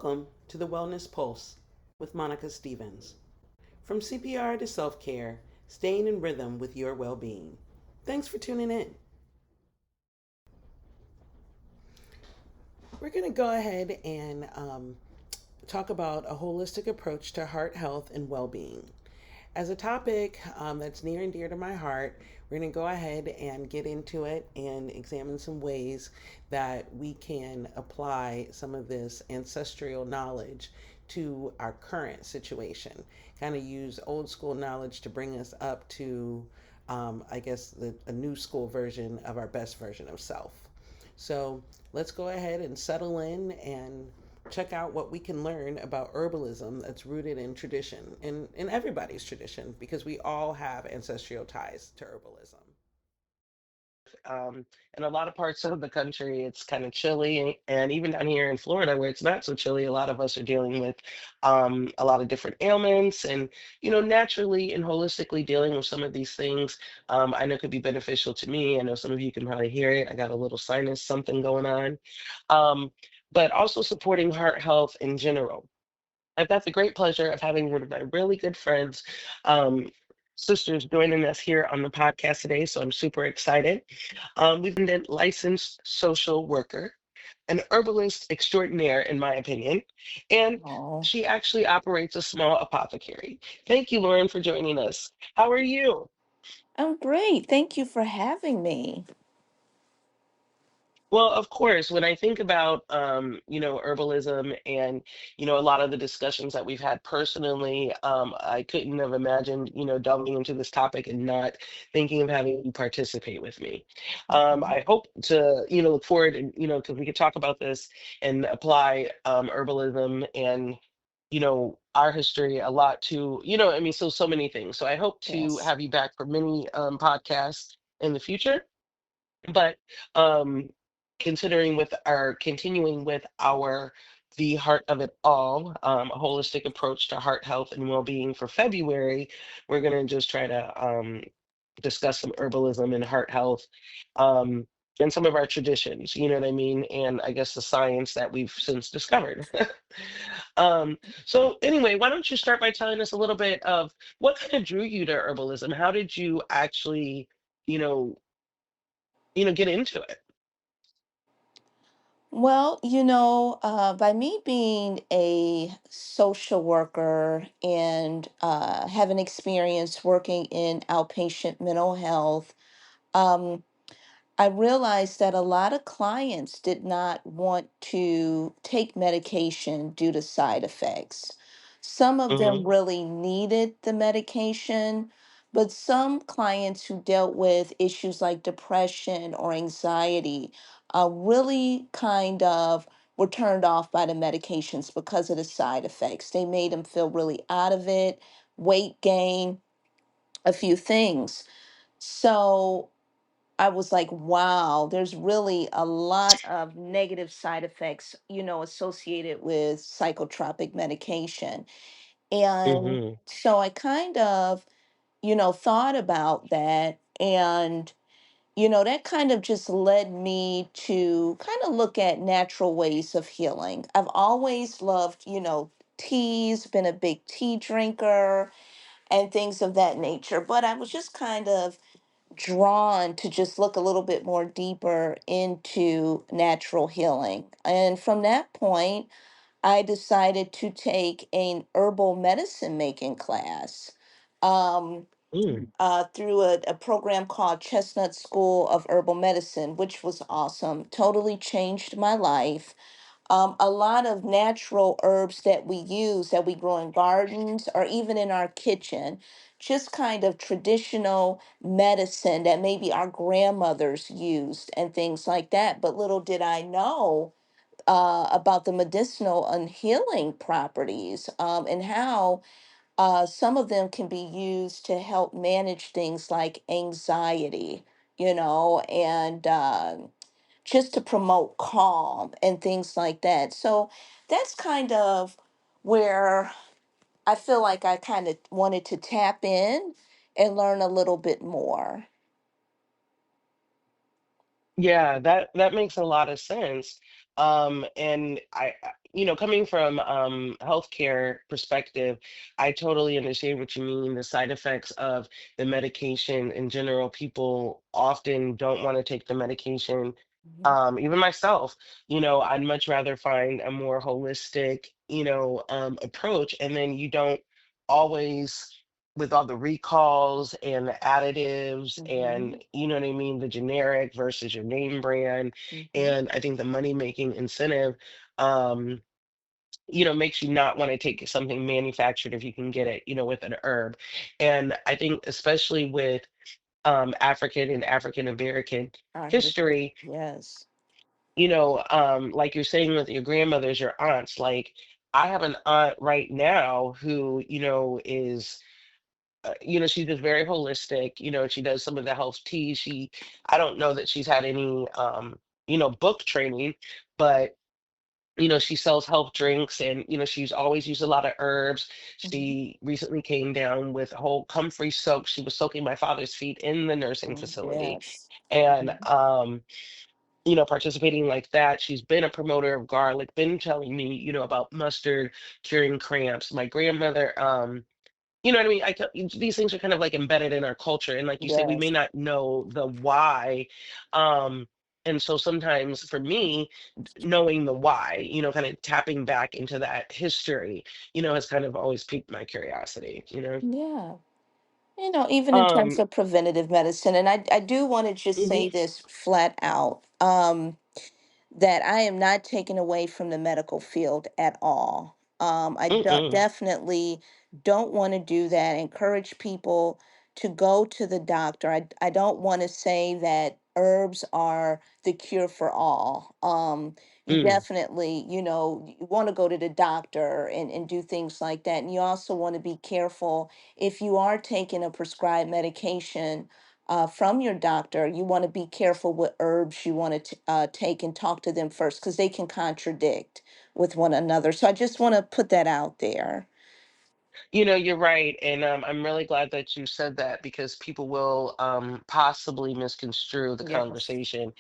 Welcome to the Wellness Pulse with Monica Stevens. From CPR to self care, staying in rhythm with your well being. Thanks for tuning in. We're going to go ahead and talk about a holistic approach to heart health and well being. As a topic that's near and dear to my heart, we're going to go ahead and get into it and examine some ways that we can apply some of this ancestral knowledge to our current situation. Kind of use old school knowledge to bring us up to, I guess, a new school version of our best version of self. So let's go ahead and settle in and check out what we can learn about herbalism that's rooted in tradition, in everybody's tradition, because we all have ancestral ties to herbalism. In a lot of parts of the country, it's kind of chilly, and even down here in Florida, where it's not so chilly, a lot of us are dealing with a lot of different ailments, and naturally and holistically dealing with some of these things. I know could be beneficial to me. I know some of you can probably hear it. I got a little sinus something going on, um, but also supporting heart health in general. I've got the great pleasure of having one of my really good friends, um, sisters, joining us here on the podcast today. So I'm super excited. We've been a licensed social worker, an herbalist extraordinaire, in my opinion, and Oh, she actually operates a small apothecary. Thank you, Lauren, for joining us. How are you? I'm great. Thank you for having me. Well, of course, when I think about herbalism and a lot of the discussions that we've had personally, I couldn't have imagined delving into this topic and not thinking of having you participate with me. Mhm. I hope to look forward and because we could talk about this and apply herbalism and our history a lot to I mean so many things. So I hope to Yes. have you back for many podcasts in the future. But um, considering with our continuing with our the heart of it all, a holistic approach to heart health and well-being for February, we're gonna just try to discuss some herbalism and heart health, um, and some of our traditions. You know what I mean? And I guess the science that we've since discovered. um, so anyway, why don't you start by telling us a little bit of what kind of drew you to herbalism? How did you actually, you know, get into it? Well, by me being a social worker and having experience working in outpatient mental health, um, I realized that a lot of clients did not want to take medication due to side effects. Some of them Mhm. really needed the medication, but some clients who dealt with issues like depression or anxiety really kind of were turned off by the medications because of the side effects. They made them feel really out of it, weight gain, a few things. So I was like, wow, there's really a lot of negative side effects, associated with psychotropic medication. And Mhm. so I kind of, thought about that. And, that kind of just led me to kind of look at natural ways of healing. I've always loved, teas, been a big tea drinker and things of that nature. But I was just kind of drawn to just look a little bit more deeper into natural healing. And from that point, I decided to take an herbal medicine making class um, Mm. through a program called Chestnut School of Herbal Medicine, which was awesome. Totally changed my life. A lot of natural herbs that we use, that we grow in gardens or even in our kitchen, just kind of traditional medicine that maybe our grandmothers used and things like that. But little did I know about the medicinal and healing properties, and how some of them can be used to help manage things like anxiety, and just to promote calm and things like that. So that's kind of where I feel like I kind of wanted to tap in and learn a little bit more. Yeah, that makes a lot of sense. And coming from healthcare perspective, I totally understand what you mean. The side effects of the medication in general, people often don't want to take the medication. Mhm. Even myself, I'd much rather find a more holistic, approach, and then you don't always, with all the recalls and the additives and Mhm. you know what I mean, the generic versus your name brand, Mhm. and I think the money making incentive, um, makes you not want to take something manufactured if you can get it, with an herb. And I think especially with African and African American I heard it. history, Yes. like you're saying with your grandmothers, your aunts, like I have an aunt right now who, is she's just very holistic. She does some of the health teas. I don't know that she's had any, book training, but she sells health drinks, and she's always used a lot of herbs. Mhm. She recently came down with a whole comfrey soak. She was soaking my father's feet in the nursing Mm, facility, yes. and Mhm. participating like that. She's been a promoter of garlic, been telling me, about mustard curing cramps. My grandmother, you know what I mean? These things are kind of like embedded in our culture. And like you say, we may Yes. not know the why. Um, and so sometimes for me, knowing the why, kind of tapping back into that history, has kind of always piqued my curiosity. Yeah. Even in terms Um, of preventative medicine, and I do want to just say mhm, this flat out. That I am not taken away from the medical field at all. mm-mm, Definitely don't want to do that. Encourage people to go to the doctor. I don't want to say that herbs are the cure for all. You mm. definitely, you want to go to the doctor and do things like that. And you also want to be careful if you are taking a prescribed medication from your doctor. You want to be careful what herbs you want to take and talk to them first because they can contradict with one another. So I just want to put that out there. You're right. And I'm really glad that you said that because people will possibly misconstrue the Yes. conversation.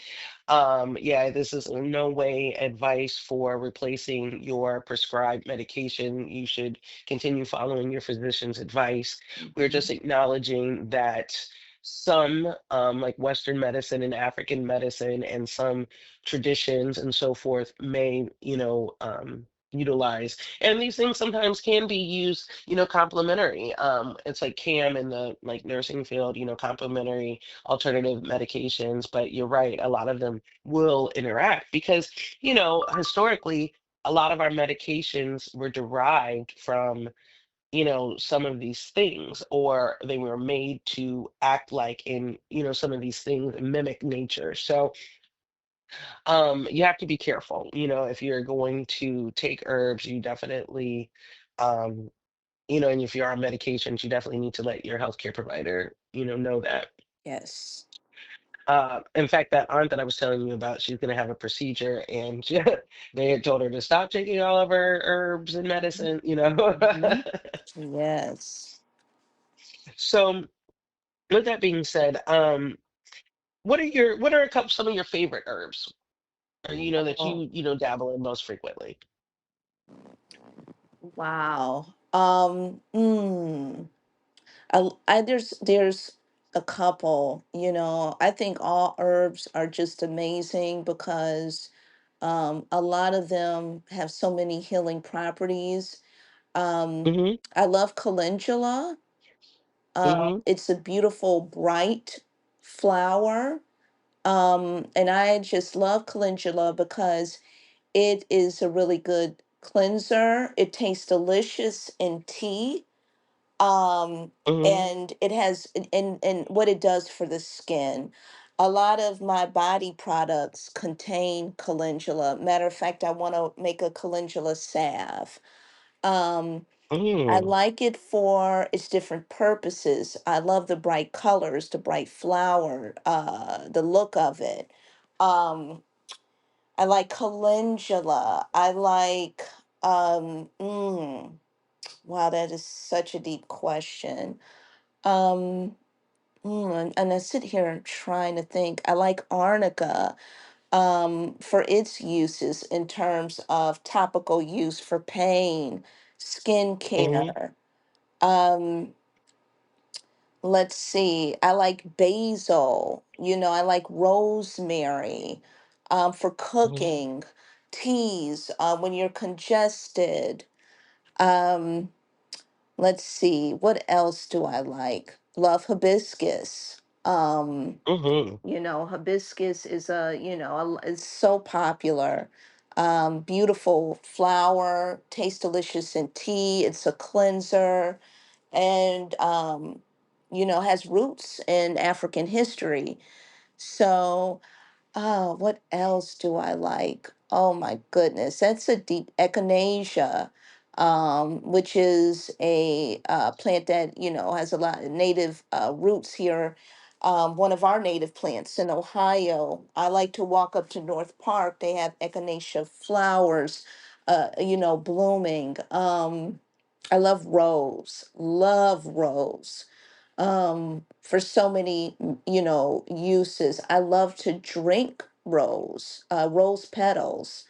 Yeah, this is in no way advice for replacing your prescribed medication. You should continue following your physician's advice. We're just Mhm. acknowledging that some, like Western medicine and African medicine, and some traditions and so forth may, utilize. And these things sometimes can be used, complementary. It's like CAM in the like nursing field, complementary alternative medications. But you're right, a lot of them will interact because historically a lot of our medications were derived from some of these things, or they were made to act like in some of these things and mimic nature. So you have to be careful, if you're going to take herbs. You definitely um and if you're on medications, you definitely need to let your healthcare provider know that. Yes. In fact, that aunt that I was telling you about, she's going to have a procedure, and they had told her to stop taking all of her herbs and medicine. Mhm. Yes. So, with that being said, what are some of your favorite herbs, or that Oh, you dabble in most frequently? wow. There's a couple. I think all herbs are just amazing because a lot of them have so many healing properties. Mm-hmm. I love calendula. Mm-hmm. It's a beautiful, bright flower. And I just love calendula because it is a really good cleanser. It tastes delicious in tea. Um, Mm-hmm. and it has and what it does for the skin. A lot of my body products contain calendula. Matter of fact, I want to make a calendula salve. Um, I Mm-hmm. like it for its different purposes. I love the bright colors, the bright flower, the look of it. Um, I like calendula. I like, wow, that is such a deep question. And I sit here trying to think. I like arnica. for its uses in terms of topical use for pain, skin Hmm. care. Um, let's see, I like basil, I like rosemary for Hmm. cooking, teas when you're congested. Um, let's see, what else do I like? Love hibiscus. Hmm. Hibiscus is it's so popular. Beautiful flower, tastes delicious in tea. It's a cleanser and has roots in African history. So, what else do I like? Oh my goodness, that's a deep echinacea, which is a plant that has a lot of native roots here. One of our native plants in Ohio. I like to walk up to North Park. They have echinacea flowers, blooming. I love rose. Love rose for so many uses. I love to drink rose, rose petals,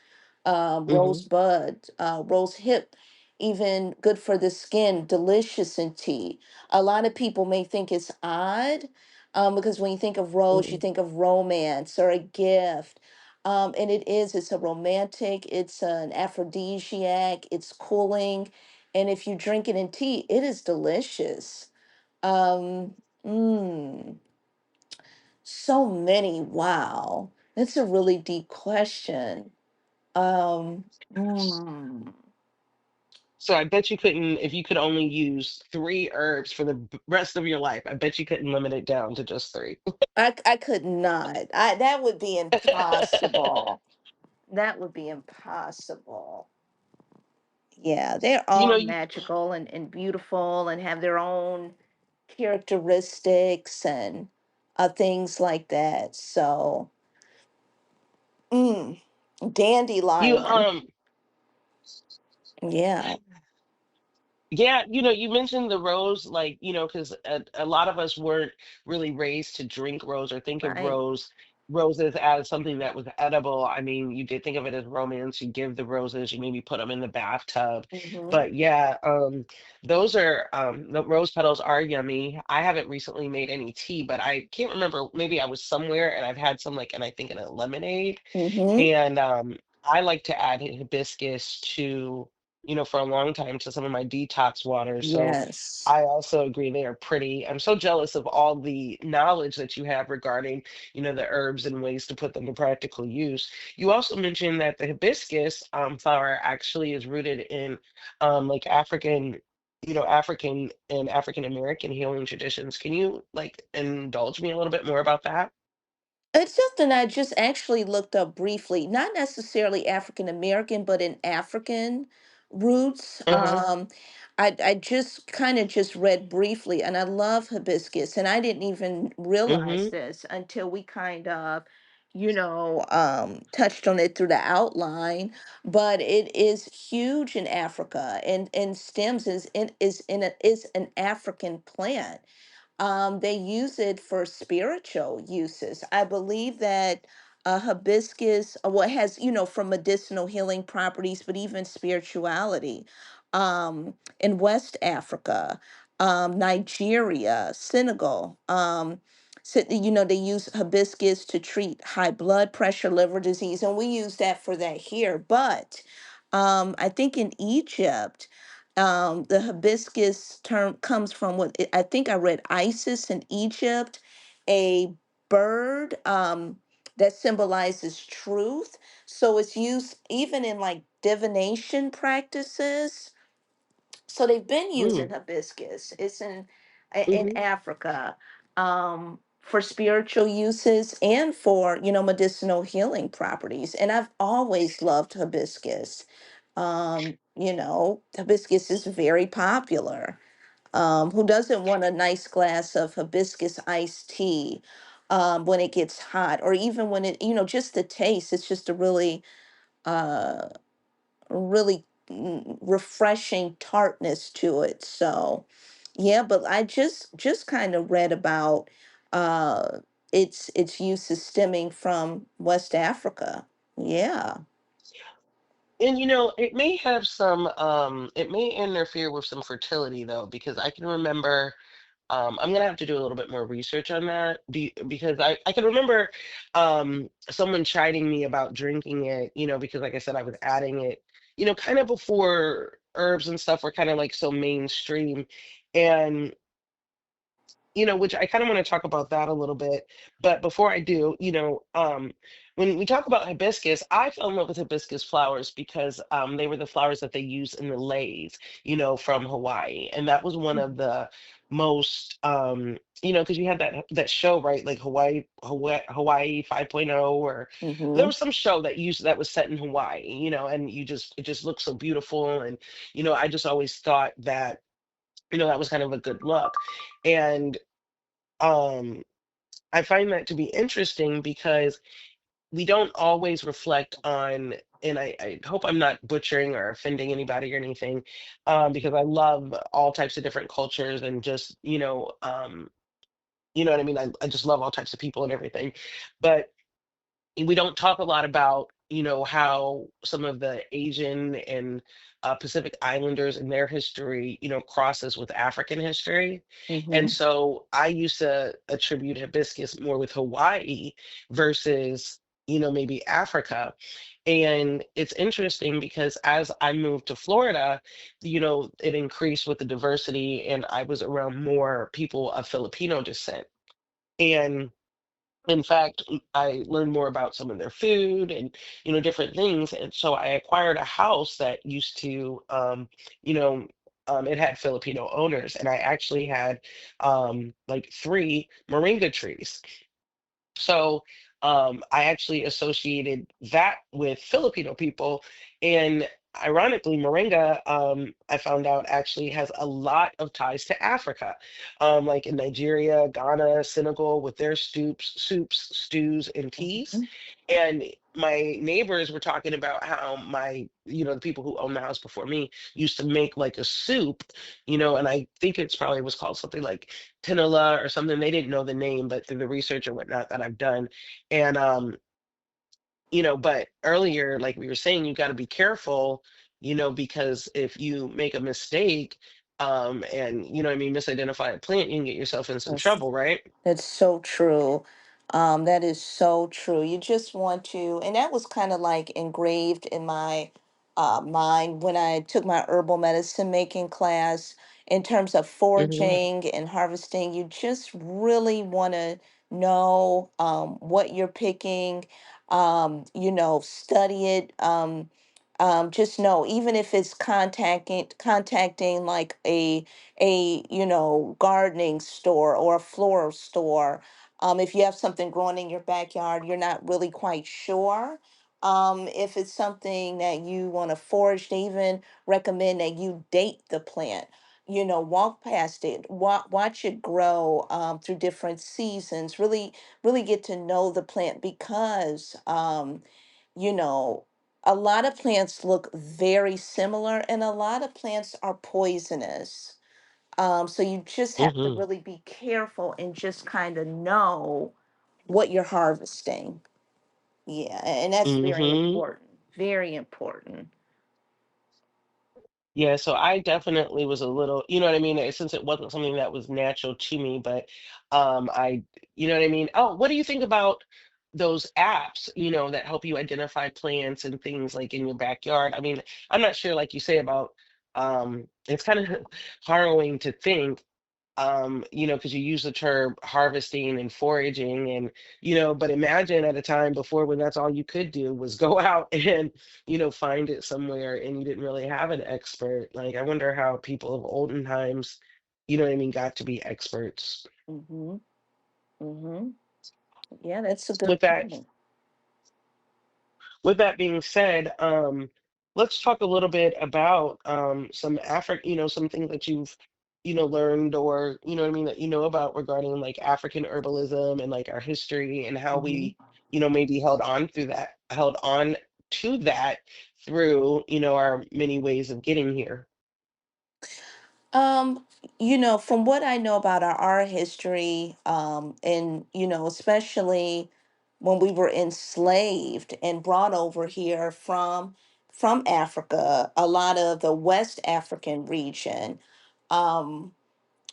rose Hmm. bud, rose hip, even good for the skin, delicious in tea. A lot of people may think it's odd, because when you think of rose you Hmm. think of romance or a gift. And it's a romantic, it's an aphrodisiac, it's cooling, and if you drink it in tea it is delicious. um, mm, so many. Wow. That's a really deep question. Um, mm, So I bet you couldn't, if you could only use three herbs for the rest of your life, I bet you couldn't limit it down to just three. I could not. That would be impossible. That would be impossible. Yeah, they're You know, all magical and beautiful and have their own characteristics and things like that. So, mm, you dandelion. Yeah, Yeah, you mentioned the rose, like, because a lot of us weren't really raised to drink rose or think of right. roses as something that was edible. I mean, you did think of it as romance. You give the roses, you maybe put them in the bathtub. Mm-hmm. But yeah, the rose petals are yummy. I haven't recently made any tea, but I can't remember. Maybe I was somewhere and I've had some like, and I think in a lemonade. Mm-hmm. And I like to add hibiscus to, for a long time to some of my detox waters. So Yes. I also agree they are pretty. I'm so jealous of all the knowledge that you have regarding, the herbs and ways to put them to practical use. You also mentioned that the hibiscus flower actually is rooted in like African and African American healing traditions. Can you like indulge me a little bit more about that? It's something I just actually looked up briefly, not necessarily African American, but in African roots. Uh-huh. I just kind of just read briefly, and I love hibiscus, and I didn't even realize Mm-hmm. this until we kind of, touched on it through the outline. But it is huge in Africa, and stems is an African plant. They use it for spiritual uses. I believe that hibiscus, well, it has, for medicinal healing properties, but even spirituality. In West Africa, Nigeria, Senegal, they use hibiscus to treat high blood pressure, liver disease, and we use that for that here. But I think in Egypt, the hibiscus term comes from I think I read Isis in Egypt, a bird that symbolizes truth. So it's used even in like divination practices. So they've been using hibiscus. It's in Mm-hmm. Africa for spiritual uses and for medicinal healing properties. And I've always loved hibiscus. Hibiscus is very popular. Who doesn't want a nice glass of hibiscus iced tea when it gets hot, or even when just the taste? It's just a uh, really refreshing tartness to it. So, yeah, but I just kind of read about uh, its use is stemming from West Africa. Yeah. And it may have some it may interfere with some fertility though, because I can remember I'm gonna have to do a little bit more research on that because I can remember someone chiding me about drinking it, because like I said, I was adding it, kind of before herbs and stuff were kind of like so mainstream. And which I kind of want to talk about that a little bit. But before I do, when we talk about hibiscus, I fell in love with hibiscus flowers because they were the flowers that they use in the leis, from Hawaii. And that was one of the most, because you had that show, right? Like Hawaii 5.0, or there Mm-hmm. was some show that was set in Hawaii, and it just looked so beautiful. And, I just always thought that, that was kind of a good look. And um I find that to be interesting because we don't always reflect on, and I hope I'm not butchering or offending anybody or anything, because I love all types of different cultures and just, you know what I mean? I just love all types of people and everything. But we don't talk a lot about how some of the Asian and Pacific Islanders and their history crosses with African history. And Mm-hmm. so I used to attribute hibiscus more with Hawaii versus maybe Africa. And it's interesting because as I moved to Florida, it increased with the diversity, and I was around more people of Filipino descent. And in fact, I learned more about some of their food and different things. And so I acquired a house that used to, you know it had Filipino owners, and I actually had like three moringa trees. So I actually associated that with Filipino people. And ironically, moringa, I found out, actually has a lot of ties to Africa, like in Nigeria, Ghana, Senegal, with their soups, stews, and teas. Mm-hmm. And my neighbors were talking about how the people who owned the house before me used to make like a soup, and I think it's probably was called something like Tinola or something. They didn't know the name, but through the research and whatnot that I've done. And but earlier, like we were saying, you got to be careful, because if you make a mistake, and what I mean, misidentify a plant, you can get yourself in some That's trouble, right? That's so true. That is so true. You just want to, and that was kind of like engraved in my mind when I took my herbal medicine making class. In terms of Hmm. foraging and harvesting, you just really want to know what you're picking. Study it. Just know, even if it's contacting like a gardening store or a floral store, if you have something growing in your backyard you're not really quite sure, if it's something that you want to forage, they even recommend that you date the plant. Walk past it, watch it grow through different seasons. Really get to know the plant because you know a lot of plants look very similar and a lot of plants are poisonous. So you just have to Hmm. really be careful and just kind of know what you're harvesting. Yeah, and that's very Hmm. important. Very important. Yeah, so I definitely was a little, you know what I mean? Since it wasn't something that was natural to me, but I, you know what I mean? Oh, what do you think about those apps, that help you identify plants and things like in your backyard? I mean, I'm not sure, like you say about, it's kind of harrowing to think, because you use the term harvesting and foraging, and but imagine at a time before when that's all you could do was go out and find it somewhere, and you didn't really have an expert. Like, I wonder how people of olden times, what I mean, got to be experts. Mm-hmm. Mm-hmm. Yeah, that's a good With that point. with that being said, let's talk a little bit about some some things that you've, learned, or what I mean, that about regarding like African herbalism and like our history and how Mm-hmm. we, maybe held on to that through, our many ways of getting here. Um, from what I know about our history, and especially when we were enslaved and brought over here from Africa, a lot of the West African region, um,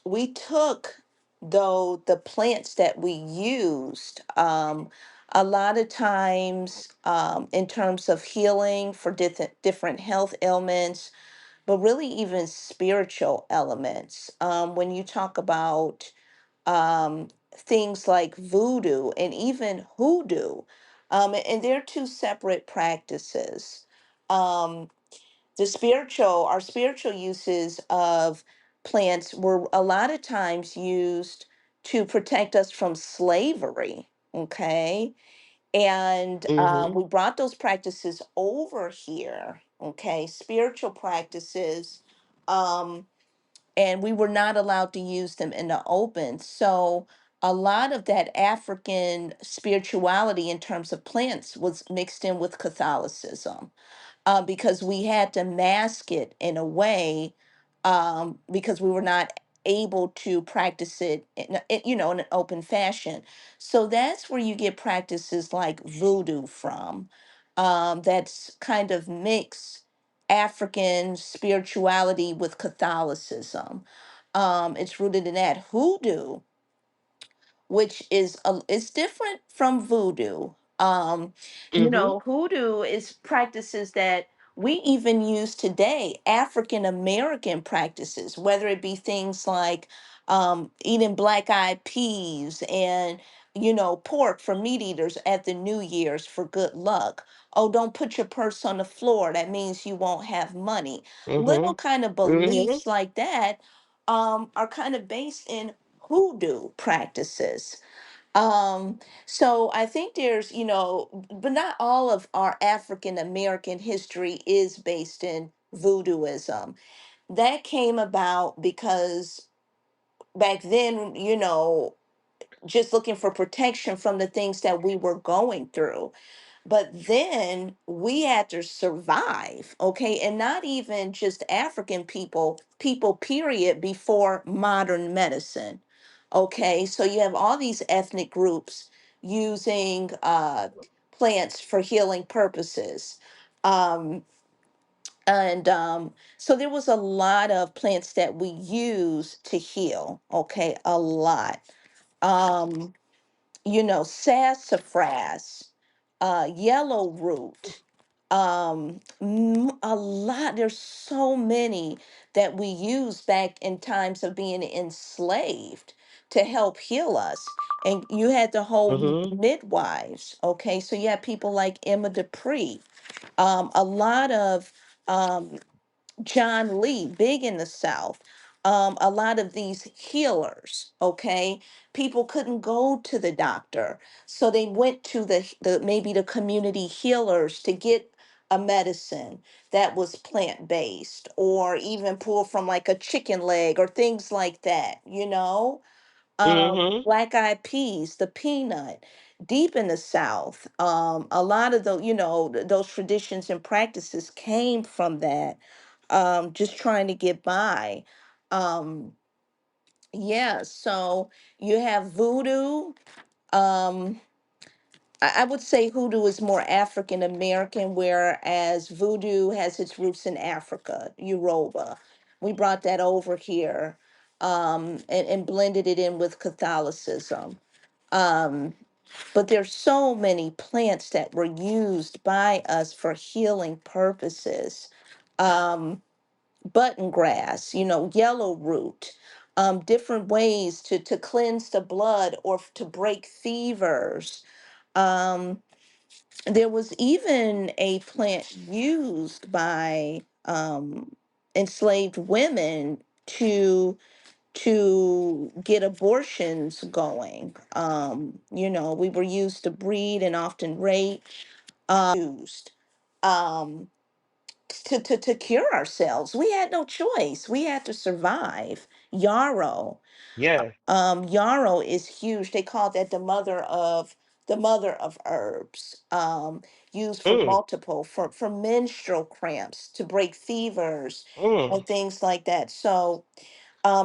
we took though the plants that we used, a lot of times, in terms of healing for different health ailments, but really even spiritual elements. When you talk about things like voodoo and even hoodoo, and they're two separate practices. Um, our spiritual uses of plants were a lot of times used to protect us from slavery. Okay. And Mm-hmm. we brought those practices over here, okay, spiritual practices, um, and we were not allowed to use them in the open. So a lot of that African spirituality in terms of plants was mixed in with Catholicism, because we had to mask it in a way, because we were not able to practice it in an open fashion. So that's where you get practices like voodoo from, that's kind of mix African spirituality with Catholicism. It's rooted in that. Hoodoo, which is different from voodoo. Mm-hmm. Hoodoo is practices that we even use today, African American practices, whether it be things like eating black eyed peas and pork for meat eaters at the New Year's for good luck. Oh, don't put your purse on the floor. That means you won't have money. Mm-hmm. Little kind of Mm-hmm. beliefs like that are kind of based in hoodoo practices. So I think there's, but not all of our African American history is based in voodooism. That came about because back then, just looking for protection from the things that we were going through. But then we had to survive, okay? And not even just African people, period, before modern medicine. Okay, so you have all these ethnic groups using plants for healing purposes. Um, and so there was a lot of plants that we use to heal, okay? A lot. Um, sassafras, yellow root, a lot. There's so many that we use back in times of being enslaved to help heal us. And you had the whole Mm-hmm. midwives. Okay, so you had people like Emma Dupree, a lot of um, John Lee, big in the South. A lot of these healers, okay, people couldn't go to the doctor, so they went to the maybe the community healers to get a medicine that was plant based, or even pulled from like a chicken leg or things like that. Mm-hmm. Black eyed peas, the peanut, deep in the South. A lot of those traditions and practices came from that. Just trying to get by. Um, yeah, so you have voodoo. Um, I would say hoodoo is more African American, whereas voodoo has its roots in Africa, Yoruba. We brought that over here, and blended it in with Catholicism. Um, but there's so many plants that were used by us for healing purposes. Um, Button grass, yellow root, different ways to cleanse the blood or to break fevers. Um, there was even a plant used by enslaved women to get abortions going. We were used to breed and often rape, used um, to cure ourselves. We had no choice. We had to survive. Yarrow. Yeah. Yarrow is huge. They call that the mother of the mother of herbs, used for Mm, multiple, for menstrual cramps, to break fevers, mm, and things like that. So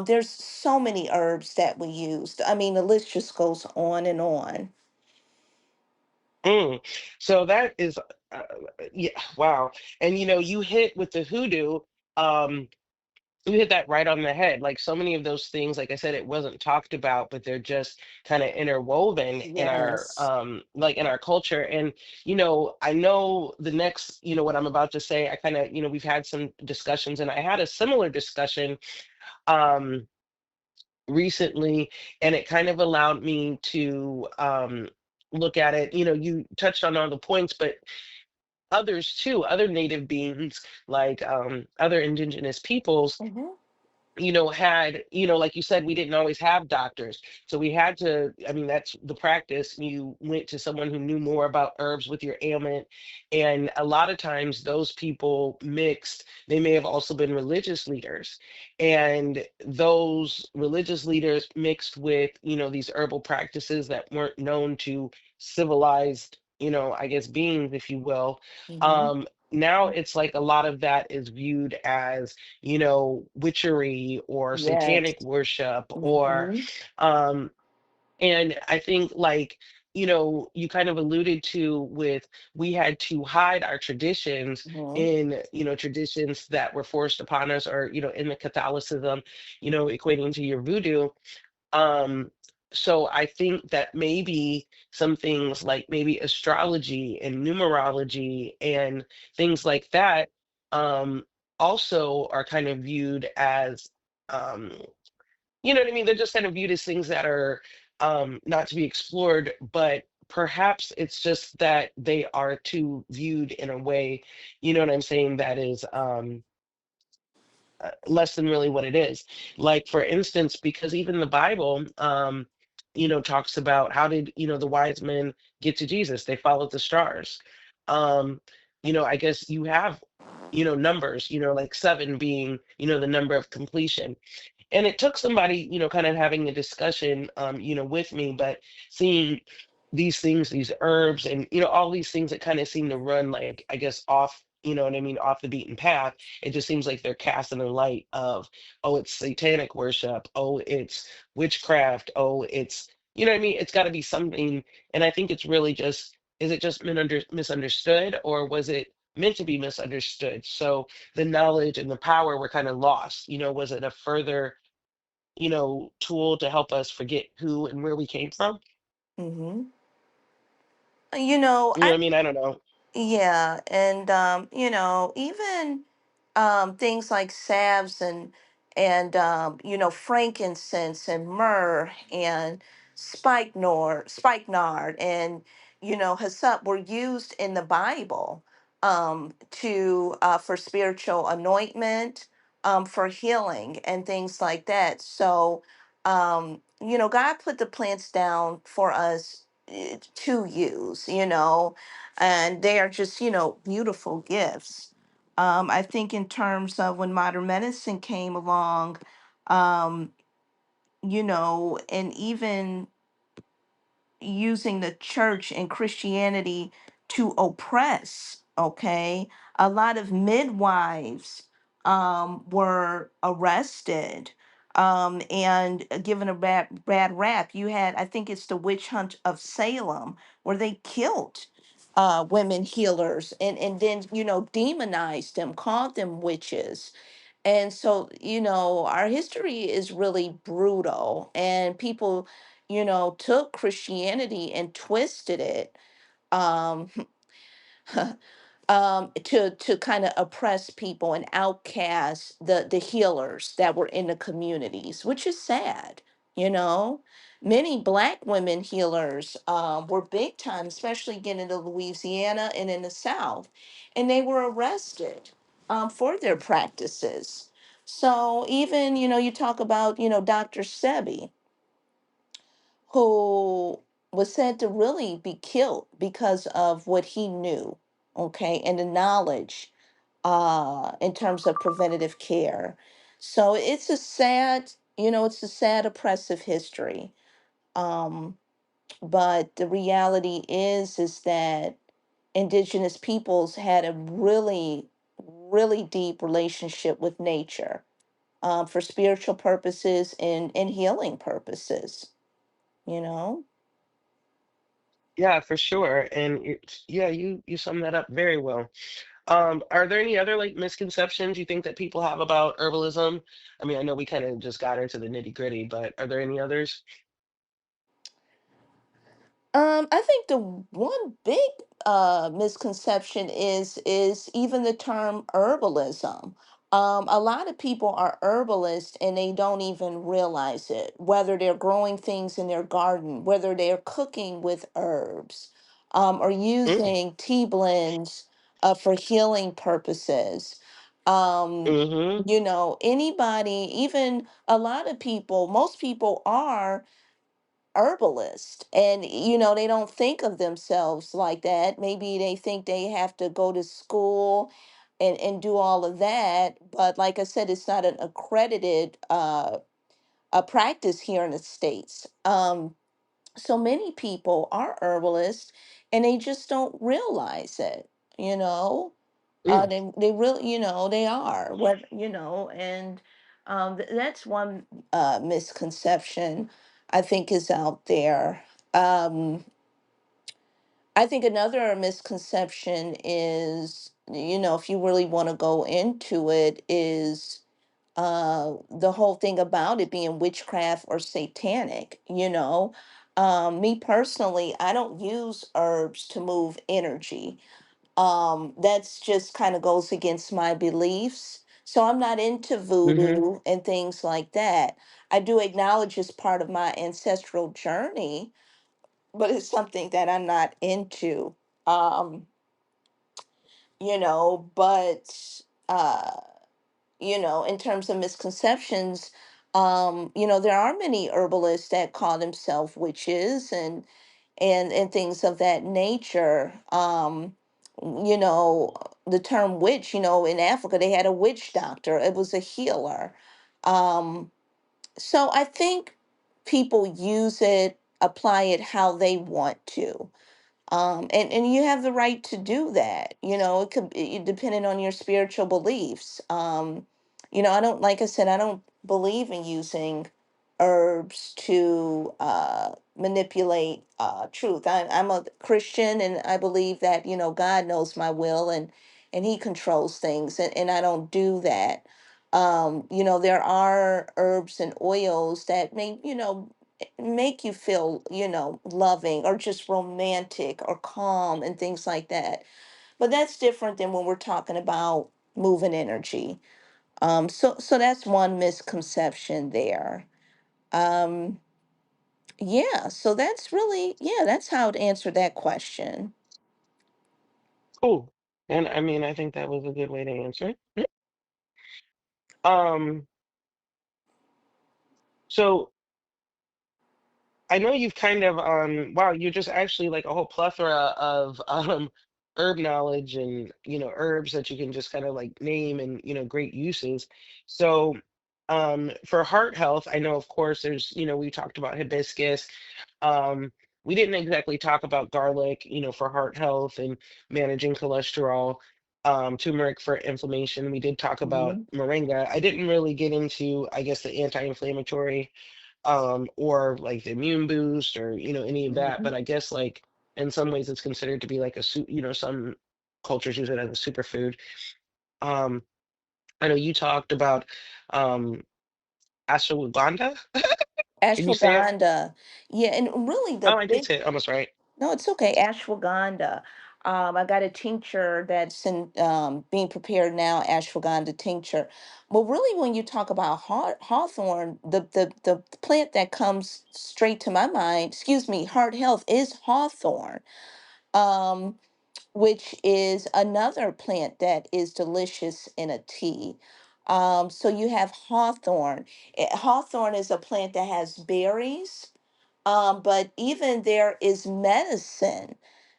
there's so many herbs that we used. I mean, the list just goes on and on. mm. So that is, uh, yeah, wow. And you hit with the hoodoo. Um, You hit that right on the head. Like so many of those things, like I said, it wasn't talked about, but they're just kind of interwoven in our Yes. like in our culture. And I know the next, what I'm about to say, I kind of, we've had some discussions and I had a similar discussion um recently, and it kind of allowed me to look at it. You touched on all the points, but others too, other native beings, like other indigenous peoples, Hmm. had, like you said, we didn't always have doctors. So we had to, I mean, that's the practice. You went to someone who knew more about herbs with your ailment. And a lot of times those people mixed, they may have also been religious leaders. And those religious leaders mixed with, these herbal practices that weren't known to civilized, I guess beings, if you will. Hmm. Now it's like a lot of that is viewed as witchery or Yes. satanic worship or Hmm. um and I think like you kind of alluded to with we had to hide our traditions Hmm. in traditions that were forced upon us, or in the Catholicism, equating to your voodoo. um, so I think that maybe some things like maybe astrology and numerology and things like that um, also are kind of viewed as, um, you know what I mean? They're just kind of viewed as things that are not to be explored, but perhaps it's just that they are too viewed in a way, you know what I'm saying, that is less than really what it is. Like for instance, because even the Bible, talks about how did the wise men get to Jesus? They followed the stars. Um, I guess you have numbers, like seven being the number of completion. And it took somebody kind of having a discussion with me, but seeing these things, these herbs, and all these things that kind of seem to run, like I guess off, you know what I mean, off the beaten path. It just seems like they're casting a light of, oh, it's satanic worship, oh, it's witchcraft, oh, it's, you know what I mean, it's got to be something. And I think it's really just, is it just misunderstood, or was it meant to be misunderstood? So the knowledge and the power were kind of lost. Was it a further tool to help us forget who and where we came from? Hmm. You know, You know what I mean? I don't know. yeah, and even things like salves and frankincense and myrrh and spikenard and hyssop were used in the Bible, to for spiritual anointment, for healing and things like that. So God put the plants down for us, to use, and they are just beautiful gifts. I think in terms of when modern medicine came along, um and even using the church and Christianity to oppress, okay? A lot of midwives were arrested, and given a bad rap. You had, I think it's the witch hunt of Salem, where they killed women healers, and then, demonized them, called them witches. And so, our history is really brutal, and people, took Christianity and twisted it, um, to kind of oppress people and outcast the healers that were in the communities, which is sad. You know, many Black women healers were big time, especially getting into Louisiana and in the South, and they were arrested for their practices. So even you talk about Dr. Sebi, who was said to really be killed because of what he knew, okay, and the knowledge in terms of preventative care. So it's a sad, oppressive history. Um, But the reality is that indigenous peoples had a really deep relationship with nature, for spiritual purposes and healing purposes, you know? Yeah, for sure. And yeah, you sum that up very well. Are there any other like misconceptions you think that people have about herbalism? I mean, I know we kind of just got into the nitty-gritty, but are there any others? I think the one big misconception is even the term herbalism. A lot of people are herbalists and they don't even realize it, whether they're growing things in their garden, whether they're cooking with herbs, or Mm, using tea blends for healing purposes. mm-hmm. Anybody, even a lot of people, most people are herbalist, and they don't think of themselves like that. Maybe they think they have to go to school and do all of that, but like I said, it's not an accredited a practice here in the States. So many people are herbalists and they just don't realize it, you know. Mm, They really, they are what, and that's one misconception I think is out there. um I think another misconception is, if you really want to go into it, is the whole thing about it being witchcraft or satanic. Me personally, I don't use herbs to move energy. That's just kind of goes against my beliefs. So I'm not into mm-hmm. voodoo and things like that. I do acknowledge as part of my ancestral journey, but it's something that I'm not into. Um, but in terms of misconceptions, there are many herbalists that call themselves witches and things of that nature. You know, the term witch, in Africa, they had a witch doctor. It was a healer. Um, so I think people use it, apply it how they want to, and you have the right to do that. It could be depending on your spiritual beliefs. I don't, like I said, I don't believe in using herbs to manipulate truth. I'm a Christian, and I believe that God knows my will, and He controls things, and I don't do that. There are herbs and oils that may make you feel, loving or just romantic or calm and things like that. But that's different than when we're talking about moving energy. So that's one misconception there. Um, yeah, so that's really, yeah, that's how to answer that question. Cool. And I mean, I think that was a good way to answer it. Um, so I know you've kind of wow, you're just actually like a whole plethora of herb knowledge and herbs that you can just kind of like name and great uses. So for heart health, I know of course there's we talked about hibiscus. Um we didn't exactly talk about garlic, for heart health and managing cholesterol. Turmeric for inflammation. We did talk about Mhm. moringa. I didn't really get into, I guess, the anti-inflammatory or like the immune boost or any of that. Mhm. But I guess like in some ways it's considered to be like a some cultures use it as a superfood. Um, I know you talked about um, ashwagandha. Can you say it? Ashwagandha. Yeah, and really the Oh, I did big, say it almost right. no, it's okay. Ashwagandha. I got a tincture that's in being prepared now, ashwagandha tincture. But really, when you talk about hawthorn, the plant that comes straight to my mind, excuse me, heart health, is hawthorn, um, which is another plant that is delicious in a tea. So you have hawthorn. Hawthorn is a plant that has berries, but even there is medicine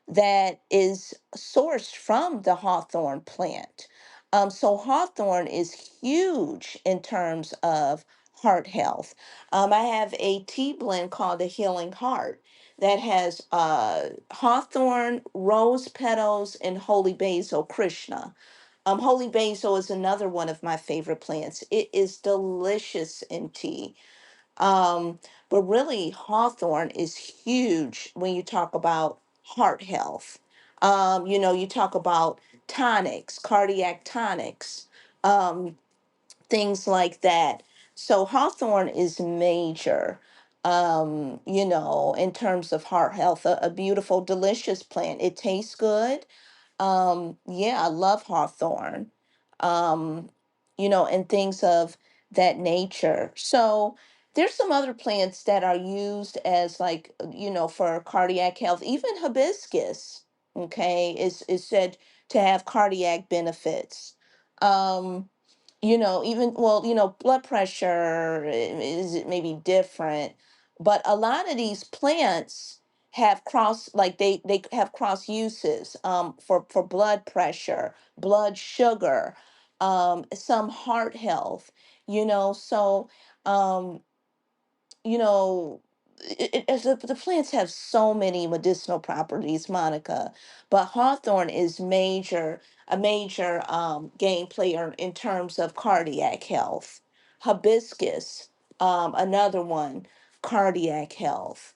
that is sourced from the hawthorn plant. So hawthorn is huge in terms of heart health. I have a tea blend called the Healing Heart that has hawthorn, rose petals, and holy basil Krishna. Holy basil is another one of my favorite plants. It is delicious in tea. Um, but really, hawthorn is huge when you talk about heart health. You talk about tonics, cardiac tonics, um, things like that. So hawthorn is major, in terms of heart health, a beautiful, delicious plant. It tastes good. Yeah, I love hawthorn. Um, and things of that nature. So there's some other plants that are used as like, for cardiac health. Even hibiscus, okay, is said to have cardiac benefits. Um, even, well, blood pressure is maybe different, but a lot of these plants have cross, like they have cross uses, for blood pressure, blood sugar, some heart health, so um you know, the plants have so many medicinal properties, Monica, but hawthorn is a major game player in terms of cardiac health. Hibiscus, another one, cardiac health.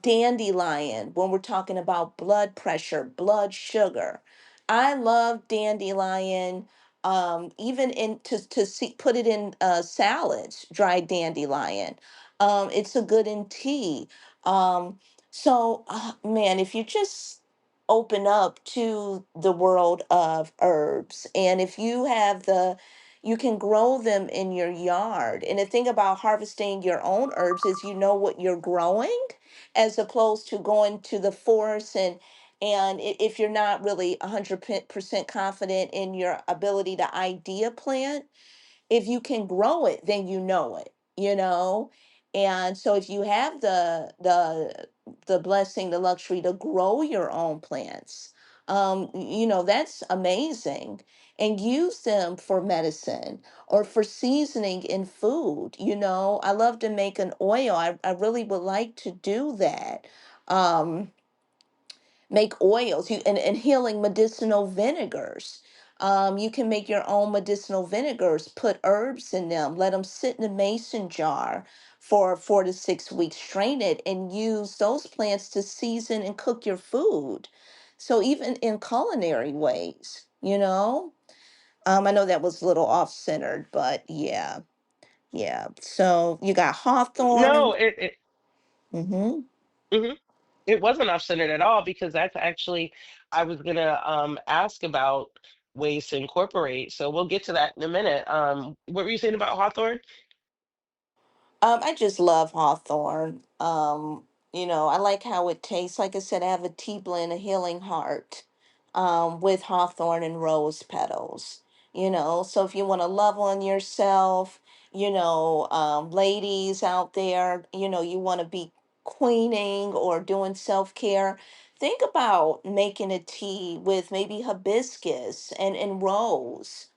Dandelion, when we're talking about blood pressure, blood sugar. I love dandelion. Even to see, put it in salads, dried dandelion. It's a good in tea. Man, if you just open up to the world of herbs, and if you have you can grow them in your yard. And the thing about harvesting your own herbs is you know what you're growing, as opposed to going to the forest if you're not really 100% confident in your ability to ID a plant, if you can grow it, then you know it. And so if you have the blessing, the luxury to grow your own plants, that's amazing. And use them for medicine or for seasoning in food. I love to make an oil. I really would like to do that. Um, make oils and healing medicinal vinegars. You can make your own medicinal vinegars, put herbs in them, let them sit in a mason jar for 4 to 6 weeks, strain it, and use those plants to season and cook your food. So, even in culinary ways, I know that was a little off centered, but yeah, yeah. So, you got hawthorn. No, it Mm-hmm. mhm. It wasn't off-centered at all because that's actually I was gonna ask about ways to incorporate. So we'll get to that in a minute. What were you saying about Hawthorne? I just love Hawthorn. I like how it tastes. Like I said, I have a tea blend, a healing heart, with hawthorn and rose petals. So if you want to love on yourself, ladies out there, you want to be queening or doing self-care, think about making a tea with maybe hibiscus and rose.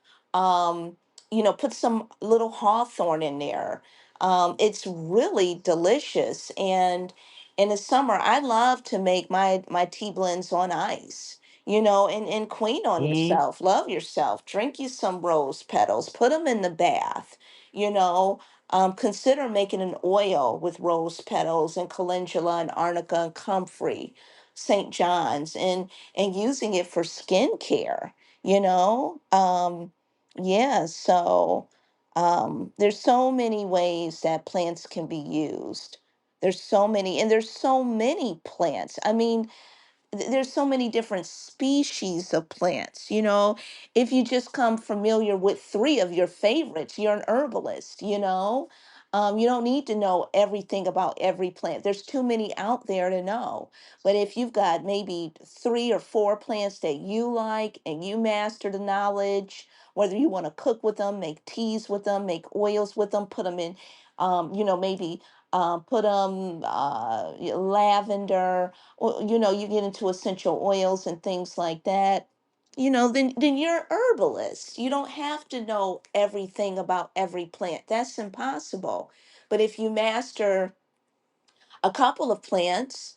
Put some little hawthorn in there. It's really delicious. And in the summer, I love to make my tea blends on ice. And queen on Mhm. yourself, love yourself, drink you some rose petals, put them in the bath. You know, consider making an oil with rose petals and calendula and arnica and comfrey, St. John's, and using it for skincare. You know, yeah. So there's so many ways that plants can be used. There's so many plants. I mean, there's so many different species of plants. If you just come familiar with three of your favorites, you're an herbalist. You don't need to know everything about every plant. There's too many out there to know. But if you've got maybe three or four plants that you like and you master the knowledge, whether you want to cook with them, make teas with them, make oils with them, put them in, maybe put them lavender, or you get into essential oils and things like that. then you're a herbalist. You don't have to know everything about every plant. That's impossible. But if you master a couple of plants,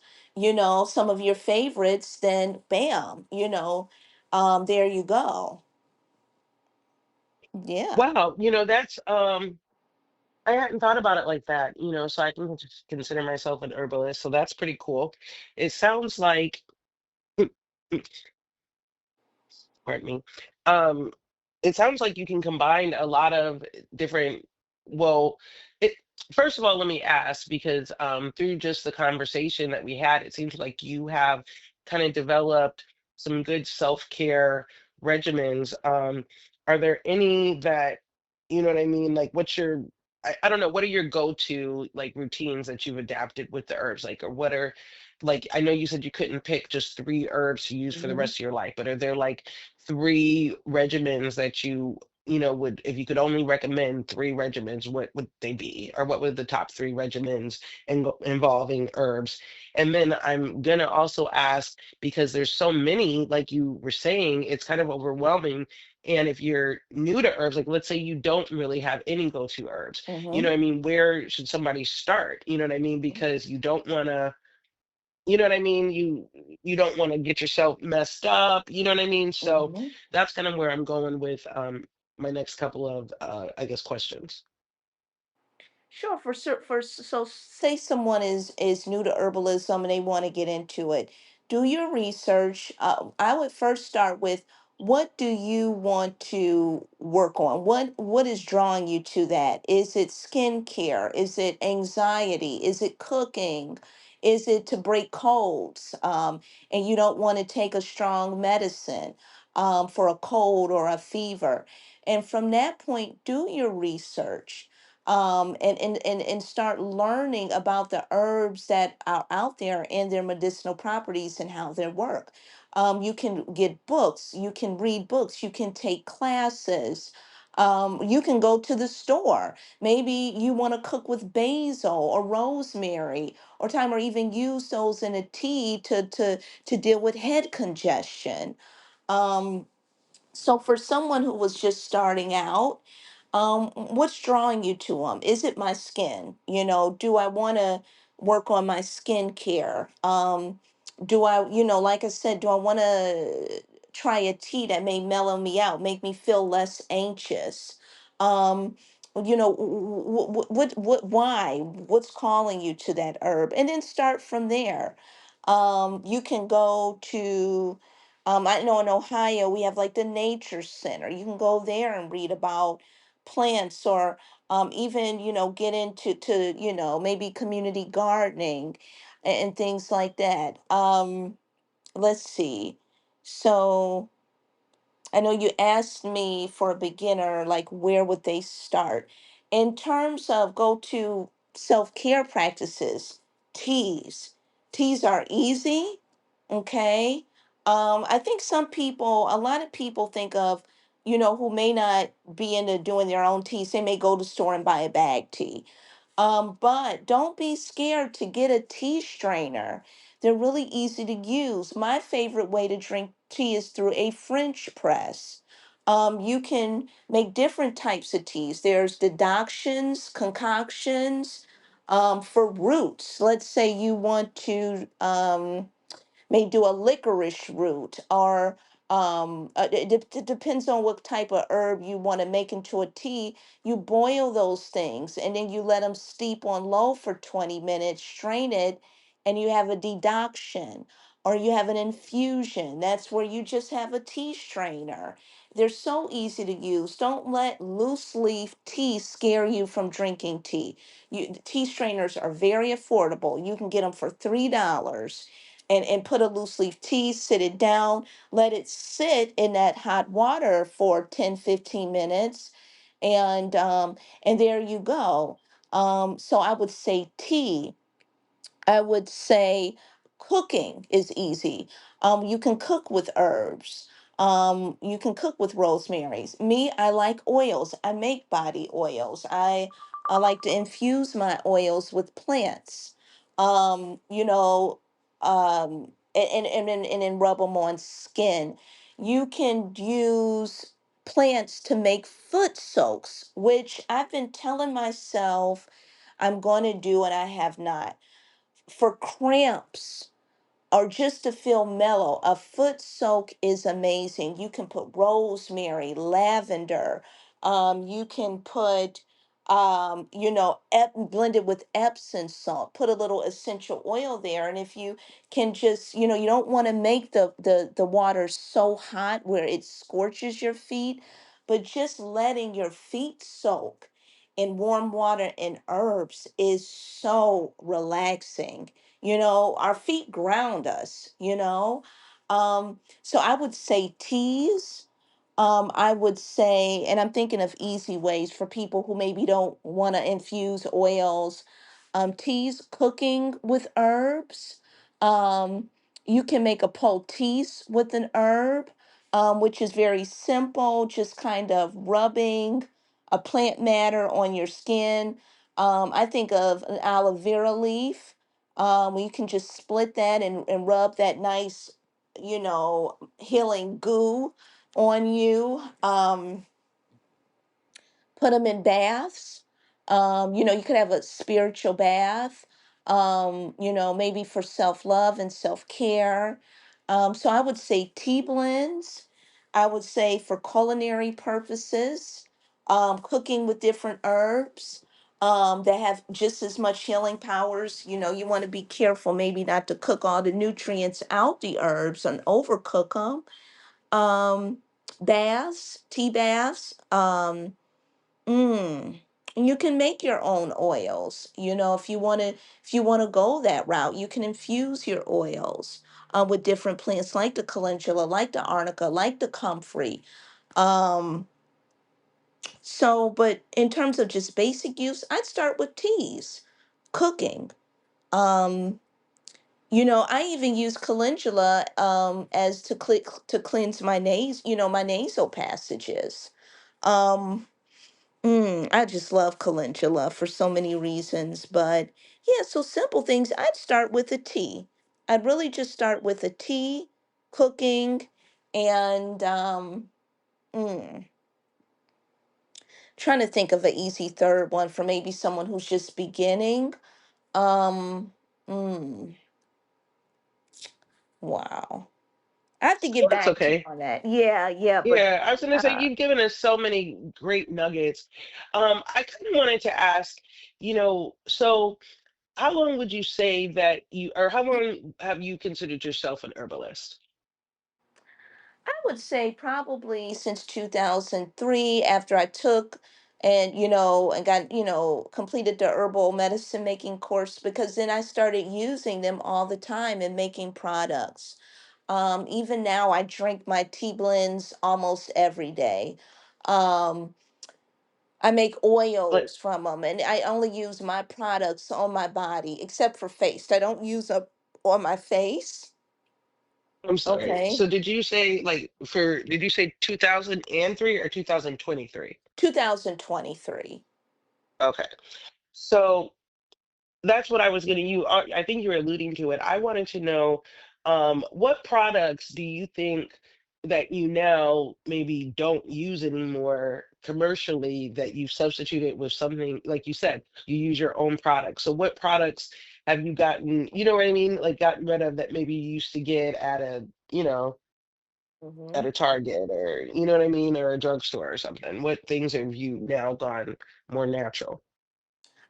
some of your favorites, then bam, there you go. Yeah. Wow, that's I hadn't thought about it like that, so I can just consider myself an herbalist. So that's pretty cool. It sounds like pardon me. Um, it sounds like you can combine a lot of different, well, it first of all, let me ask, because through just the conversation that we had, it seems like you have kind of developed some good self-care regimens. Are there any that, you know what I mean? Like what's your I don't know, what are your go-to like routines that you've adapted with the herbs? Like, or what are like I know you said you couldn't pick just three herbs to use for the Hmm. rest of your life, but are there like three regimens that you would, if you could only recommend three regimens, what would they be, or what would the top three regimens involving herbs? And then I'm gonna also ask, because there's so many, like you were saying, it's kind of overwhelming. And if you're new to herbs, like let's say you don't really have any go-to herbs, Hmm. I mean, where should somebody start? You know what I mean? Because you don't want to, you know what I mean? You don't want to get yourself messed up, you know what I mean? So Hmm. that's kind of where I'm going with my next couple of I guess questions. Sure. So say someone is new to herbalism and they want to get into it. Do your research. I would first start with, what do you want to work on? What is drawing you to that? Is it skincare? Is it anxiety? Is it cooking? Is it to break colds? And you don't want to take a strong medicine for a cold or a fever. And from that point, do your research, and start learning about the herbs that are out there and their medicinal properties and how they work. You can get books, you can read books, you can take classes. You can go to the store. Maybe you want to cook with basil or rosemary or thyme, or even use those in a tea to deal with head congestion. Um, so for someone who was just starting out, what's drawing you to them? Is it my skin? Do I want to work on my skin care? Do I, like I said, do I want to try a tea that may mellow me out, make me feel less anxious? Um, why? What's calling you to that herb? And then start from there. You can go to, I know in Ohio we have like the Nature Center. You can go there and read about plants, or even get into maybe community gardening and things like that. Let's see. So I know you asked me for a beginner, like where would they start? In terms of go to self-care practices, teas. Teas are easy, okay? I think a lot of people think of, who may not be into doing their own teas, they may go to the store and buy a bag tea. But don't be scared to get a tea strainer. They're really easy to use. My favorite way to drink tea is through a French press. You can make different types of teas. There's decoctions, concoctions, for roots. Let's say you want to may do a licorice root, or it depends on what type of herb you want to make into a tea. You boil those things and then you let them steep on low for 20 minutes, strain it, and you have a decoction, or you have an infusion. That's where you just have a tea strainer. They're so easy to use. Don't let loose leaf tea scare you from drinking tea. Tea strainers are very affordable. You can get them for $3, and put a loose leaf tea, sit it down, let it sit in that hot water for 10, 15 minutes, and there you go. So I would say tea. I would say cooking is easy. You can cook with herbs. You can cook with rosemaries. Me, I like oils. I make body oils. I like to infuse my oils with plants. Um, you know, and then rub them on skin. You can use plants to make foot soaks, which I've been telling myself I'm going to do and I have not. For cramps, or just to feel mellow. A foot soak is amazing. You can put rosemary, lavender. You can put, blend it with Epsom salt. Put a little essential oil there, and if you can just, you don't want to make the water so hot where it scorches your feet, but just letting your feet soak in warm water and herbs is so relaxing. Our feet ground us. So I would say teas. I would say, and I'm thinking of easy ways for people who maybe don't want to infuse oils. Teas, cooking with herbs. Um, you can make a poultice with an herb, which is very simple, just kind of rubbing a plant matter on your skin. I think of an aloe vera leaf. You can just split that and rub that nice, healing goo on you. Put them in baths. You could have a spiritual bath, maybe for self love and self care. So I would say tea blends. I would say for culinary purposes, cooking with different herbs that have just as much healing powers. You want to be careful, maybe not to cook all the nutrients out the herbs and overcook them. Um, Baths, tea baths. Mm. And you can make your own oils. If you want to go that route, you can infuse your oils with different plants like the calendula, like the arnica, like the comfrey. Um, but in terms of just basic use, I'd start with teas, cooking. Um, I even use calendula as to cleanse my nasal passages. Um, I just love calendula for so many reasons, but yeah, so simple things. I'd start with a tea. I'd really just start with a tea, cooking, and mm, trying to think of an easy third one for maybe someone who's just beginning. Um, mm, wow. I have to get Well, that's back to you okay. on that. Yeah, yeah, but Yeah, I was going to say uh, you've given us so many great nuggets. I kind of wanted to ask, so how long would you say that or how long have you considered yourself an herbalist? I would say probably since 2003, after I took and got, completed the herbal medicine making course, because then I started using them all the time and making products. Even now, I drink my tea blends almost every day. Um, I make Like, oils from them, and I only use my products on my body, except for face. I don't use them on my face. I'm sorry. Okay. So did you say 2003 or 2023? 2023. Okay. So that's what I was getting you. I think you were alluding to it. I wanted to know, what products do you think that you now maybe don't use anymore commercially that you substituted with something like you said, you use your own products. So what products have you gotten, you know what I mean? Like gotten rid of that maybe you used to get at a Target or you know what I mean, or a drugstore or something. What things have you now gone more natural?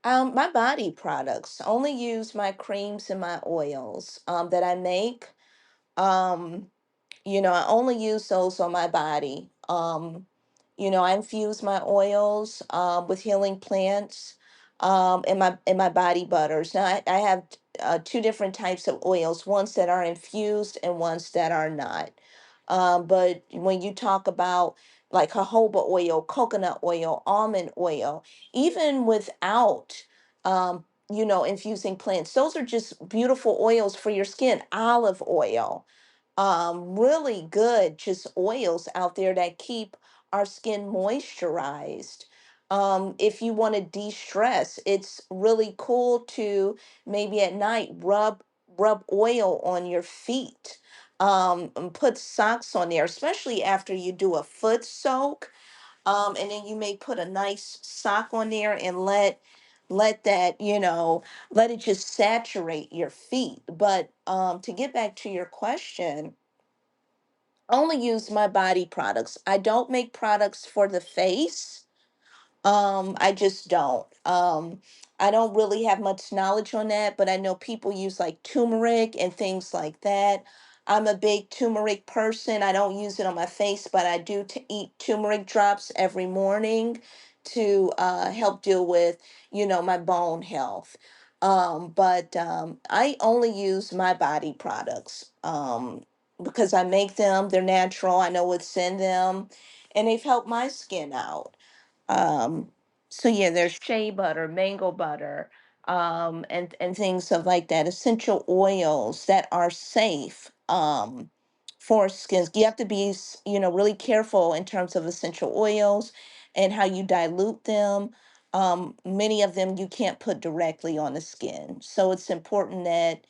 My body products. Only use my creams and my oils that I make. Um, I only use those on my body. I infuse my oils with healing plants and my body butters. Now I have two different types of oils, ones that are infused and ones that are not. But when you talk about like jojoba oil, coconut oil, almond oil, even without infusing plants, those are just beautiful oils for your skin. Olive oil, really good just oils out there that keep our skin moisturized. If you want to de-stress, it's really cool to maybe at night rub oil on your feet. and put socks on there, especially after you do a foot soak. And then you may put a nice sock on there and let that, let it just saturate your feet. But to get back to your question, only use my body products. I don't make products for the face. I just don't. I don't really have much knowledge on that, but I know people use like turmeric and things like that. I'm a big turmeric person. I don't use it on my face, but I do eat turmeric drops every morning to help deal with, my bone health. But I only use my body products because I make them. They're natural. I know what's in them, and they've helped my skin out. um so yeah, there's shea butter, mango butter, and things of like that, essential oils that are safe for skins. You have to be really careful in terms of essential oils and how you dilute them. Many of them you can't put directly on the skin, so it's important that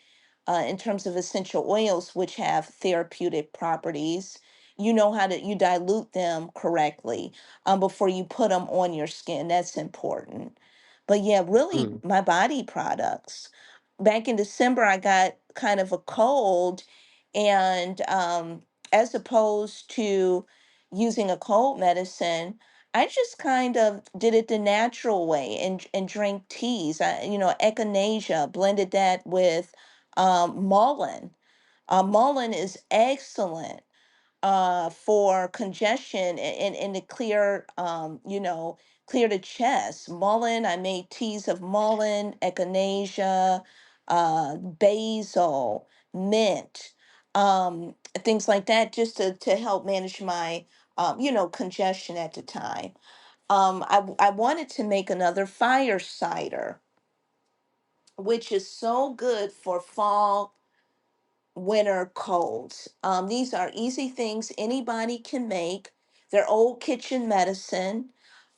in terms of essential oils, which have therapeutic properties, you know how to you dilute them correctly before you put them on your skin. That's important. But yeah, really, Mm. my body products. Back in December, I got kind of a cold, and as opposed to using a cold medicine, I just kind of did it the natural way and drank teas. Echinacea, blended that with mullein. Mullein is excellent for congestion and to clear, clear the chest. Mullein, I made teas of mullein, echinacea, basil, mint, things like that, just to help manage my, congestion at the time. I wanted to make another fire cider, which is so good for fall winter colds. These are easy things anybody can make. They're old kitchen medicine.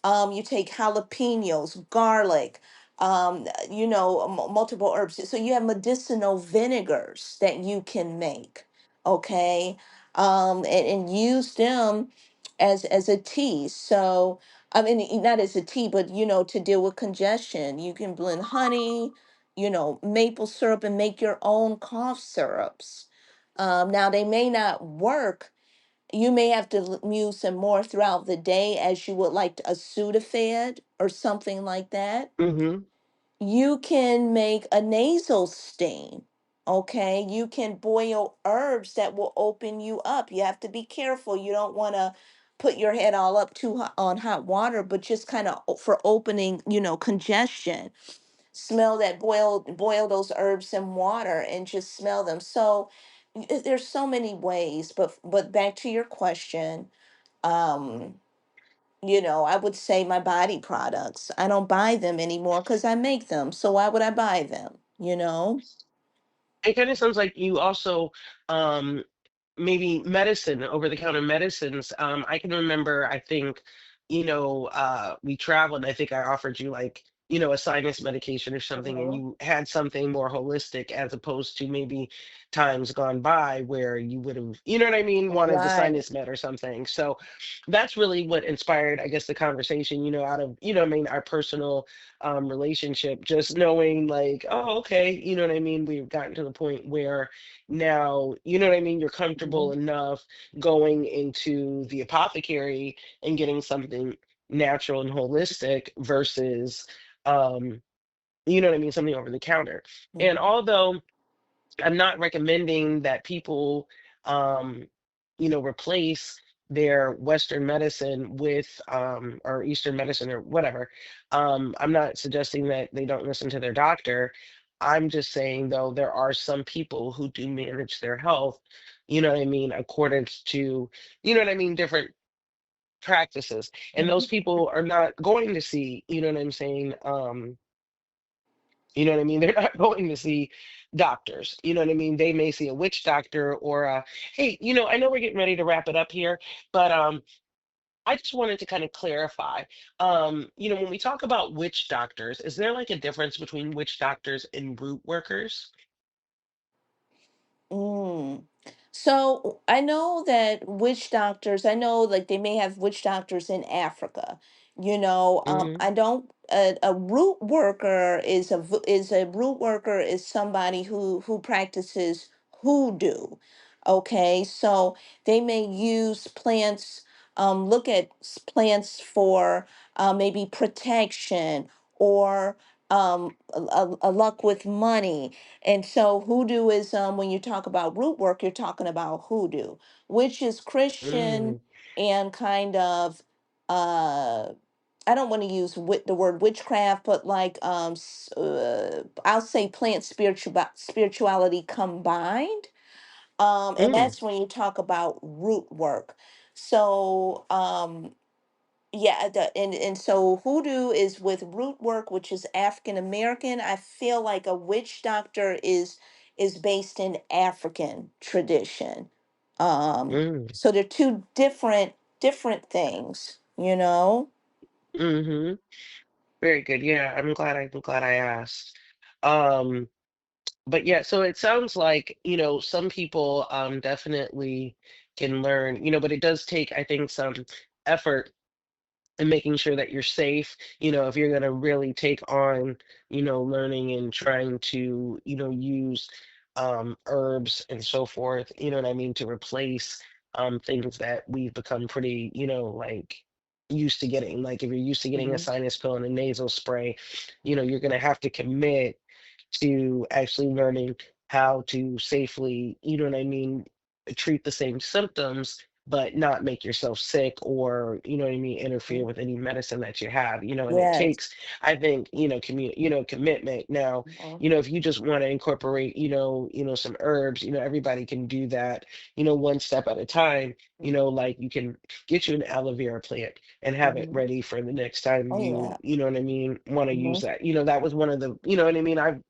You take jalapenos, garlic, multiple herbs. So you have medicinal vinegars that you can make, okay, and use them as a tea. So I mean, not as a tea, but to deal with congestion, you can blend honey, maple syrup, and make your own cough syrups. Now, they may not work. You may have to use them more throughout the day as you would like a Sudafed or something like that. Hmm. You can make a nasal stain. Okay. You can boil herbs that will open you up. You have to be careful. You don't want to put your head all up too hot on hot water, but just kind of for opening, congestion. Smell that, boil those herbs in water and just smell them. So there's so many ways, but back to your question, um I would say my body products. I don't buy them anymore because I make them. So why would I buy them? It kind of sounds like you also um, maybe medicine, over the counter medicines. I can remember, I think, we traveled. I think I offered you like, a sinus medication or something, and Mhm. you had something more holistic as opposed to maybe times gone by where you would have, you know what I mean, wanted the Right. sinus med or something. So that's really what inspired, I guess, the conversation, out of, I mean, our personal relationship, just knowing like, oh, okay, you know what I mean? We've gotten to the point where now, you know what I mean? You're comfortable Mhm. enough going into the apothecary and getting something natural and holistic versus, um, you know what I mean? Something over the counter. And Mhm. although I'm not recommending that people, um, replace their Western medicine with, or Eastern medicine or whatever. I'm not suggesting that they don't listen to their doctor. I'm just saying, though, there are some people who do manage their health, you know what I mean, according to, you know what I mean, different practices. And those Mhm. people are not going to see, you know what I'm saying, you know what I mean? They're not going to see doctors. You know what I mean? They may see a witch doctor or hey, I know we're getting ready to wrap it up here, but I just wanted to kind of clarify. When we talk about witch doctors, is there like a difference between witch doctors and root workers? Mm. So I know that witch doctors, I know like they may have witch doctors in Africa. Mhm. I don't. A root worker is a root worker is somebody who practices hoodoo. Okay, so they may use plants. Look at plants for maybe protection or a luck with money. And so hoodooism, when you talk about root work, you're talking about hoodoo, which is Christian Mm. and kind of I don't want to use the word witchcraft, but like I'll say plant spirituality combined. And Mm. that's when you talk about root work. So yeah, and so hoodoo is with root work, which is African American. I feel like a witch doctor is based in African tradition. Mm. So they're two different things, you know? Mhm. Very good. Yeah, I'm glad I asked. Um, but yeah, so it sounds like, some people definitely can learn, but it does take, I think, some effort and making sure that you're safe, if you're going to really take on, learning and trying to, use herbs and so forth, you know what I mean, to replace things that we've become pretty, like used to getting. Like if you're used to getting a Hmm. sinus pill and a nasal spray, you're going to have to commit to actually learning how to safely, you know what I mean, treat the same symptoms, but not make yourself sick or, you know what I mean, interfere with any medicine that you have, and it Yes. takes, I think, commitment. Now, Mhm. if you just want to incorporate, some herbs, everybody can do that, one step at a time, like you can get you an aloe vera plant and have it Mhm. ready for the next time Oh you, yeah. what I mean, want to use Hmm. that. That was one of the, what I mean, I've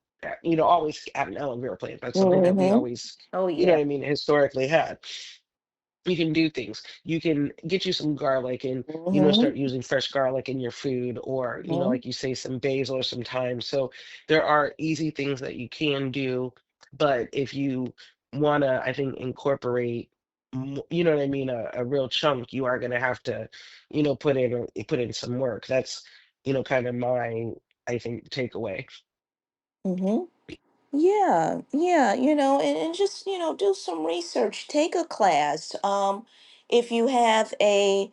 always had an aloe vera plant. That's something that we Hmm. always, Oh what yeah. I mean, historically had. You can do things. You can get you some garlic and, Hmm. start using fresh garlic in your food or, Hmm. like you say, some basil or some thyme. So there are easy things that you can do. But if you want to, I think, incorporate, you know what I mean, a real chunk, you are going to have to, put in some work. That's, kind of my, I think, takeaway. Hmm. Yeah, yeah, and just, do some research, take a class. If you have a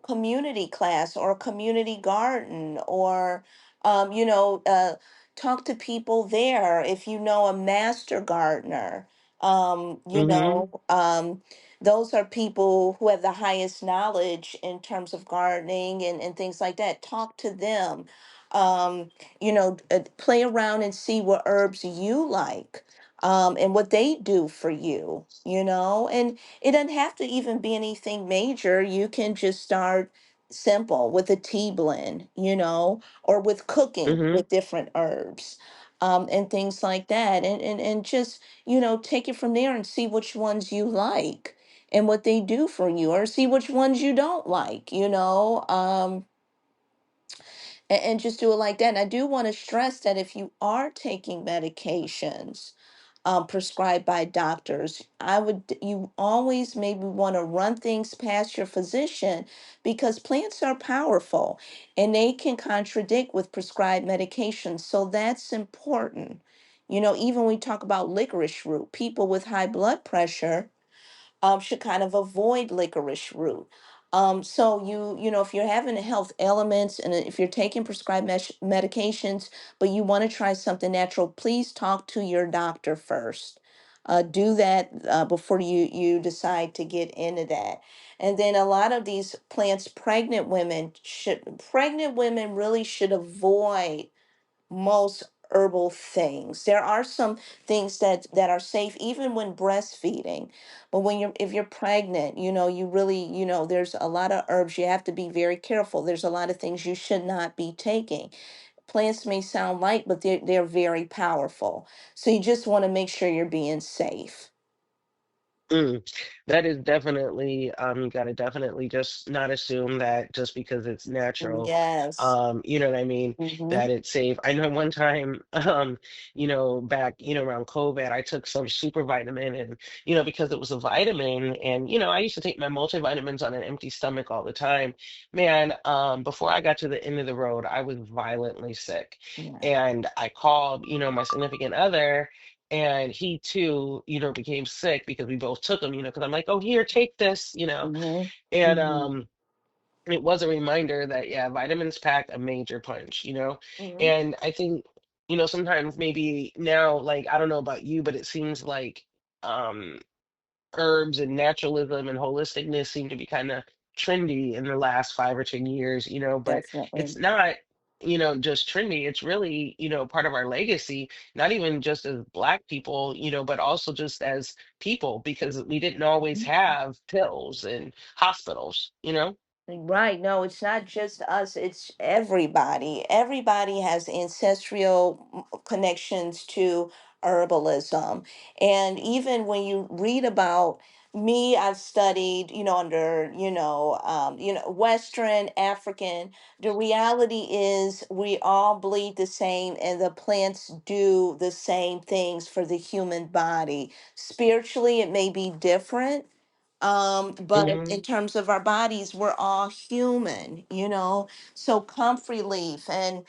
community class or a community garden or talk to people there. If you know a master gardener, Mm-hmm. those are people who have the highest knowledge in terms of gardening and things like that. Talk to them. Play around and see what herbs you like, and what they do for you, and it doesn't have to even be anything major. You can just start simple with a tea blend, or with cooking Mm-hmm. with different herbs, and things like that, and just, take it from there and see which ones you like and what they do for you, or see which ones you don't like, and just do it like that. And I do want to stress that if you are taking medications prescribed by doctors, you always maybe want to run things past your physician, because plants are powerful and they can contradict with prescribed medications. So that's important. Even when we talk about licorice root, people with high blood pressure should kind of avoid licorice root. So if you're having health ailments and if you're taking prescribed medications, but you want to try something natural, please talk to your doctor first. Do that before you decide to get into that. And then a lot of these plants, pregnant women really should avoid most herbal things. There are some things that are safe even when breastfeeding. But if you're pregnant, you really, there's a lot of herbs you have to be very careful. There's a lot of things you should not be taking. Plants may sound light, but they're very powerful. So you just want to make sure you're being safe. Mm, that is definitely, you gotta definitely just not assume that just because it's natural, Yes. you know what I mean, Mm-hmm. that it's safe. I know one time, back, around COVID, I took some super vitamin and, because it was a vitamin and, I used to take my multivitamins on an empty stomach all the time. Man, before I got to the end of the road, I was violently sick. Yeah. And I called, my significant other and he too, became sick because we both took him, because I'm like, oh, here, take this, Mm-hmm. and Mm-hmm. it was a reminder that yeah, vitamins pack a major punch, Mm-hmm. and I think, sometimes maybe now, like I don't know about you, but it seems like um herbs and naturalism and holisticness seem to be kind of trendy in the last 5 or 10 years, but it's Definitely. not, just trendy. It's really, part of our legacy, not even just as Black people, but also just as people, because we didn't always have pills and hospitals. Right. No, it's not just us, it's everybody. Everybody has ancestral connections to herbalism. And even when you read about me, I've studied, under, Western, African. The reality is we all bleed the same and the plants do the same things for the human body. Spiritually, it may be different, but in Hmm. terms of our bodies, we're all human, so comfrey leaf and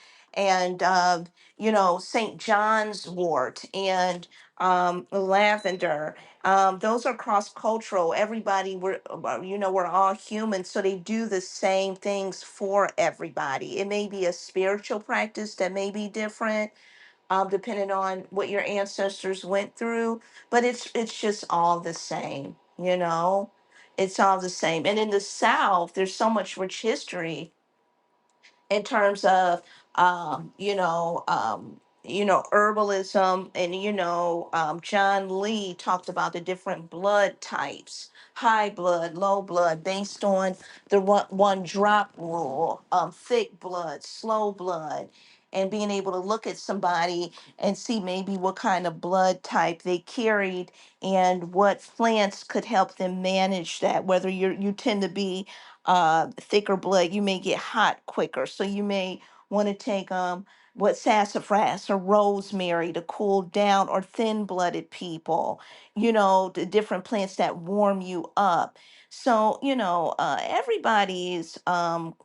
St. John's wort and lavender, those are cross-cultural. Everybody, we're all human, so they do the same things for everybody. It may be a spiritual practice that may be different, depending on what your ancestors went through. But it's just all the same, It's all the same. And in the South, there's so much rich history in terms of herbalism, and John Lee talked about the different blood types: high blood, low blood, based on the one drop rule, thick blood, slow blood, and being able to look at somebody and see maybe what kind of blood type they carried and what plants could help them manage that. Whether you tend to be thicker blood, you may get hot quicker. So you may want to take what sassafras or rosemary to cool down, or thin blooded people, the different plants that warm you up. So, everybody's